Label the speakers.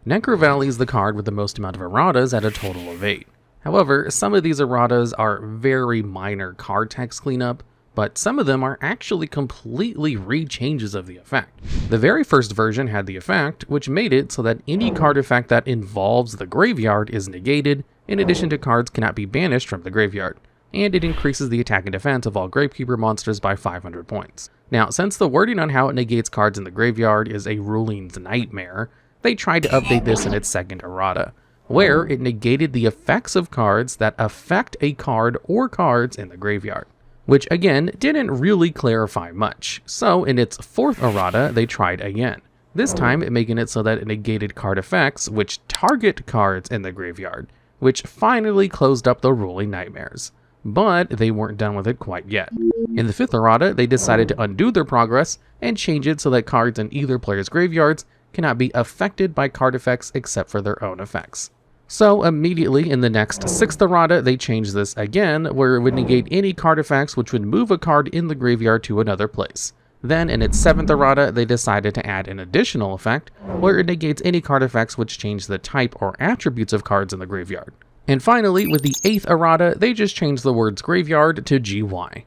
Speaker 1: Necrovalley is the card with the most amount of erratas at a total of 8. However, some of these erratas are very minor card text cleanup, but some of them are actually completely re-changes of the effect. The very first version had the effect, which made it so that any card effect that involves the graveyard is negated, in addition to cards cannot be banished from the graveyard, and it increases the attack and defense of all Gravekeeper monsters by 500 points. Now, since the wording on how it negates cards in the graveyard is a ruling's nightmare, they tried to update this in its second errata, where it negated the effects of cards that affect a card or cards in the graveyard, which again didn't really clarify much. So in its fourth errata, they tried again, this time making it so that it negated card effects which target cards in the graveyard, which finally closed up the ruling nightmares. But they weren't done with it quite yet. In the fifth errata, they decided to undo their progress and change it so that cards in either player's graveyards cannot be affected by card effects except for their own effects. So immediately in the next sixth errata, they changed this again, where it would negate any card effects which would move a card in the graveyard to another place. Then in its seventh errata, they decided to add an additional effect, where it negates any card effects which change the type or attributes of cards in the graveyard. And finally, with the eighth errata, they just changed the words graveyard to GY.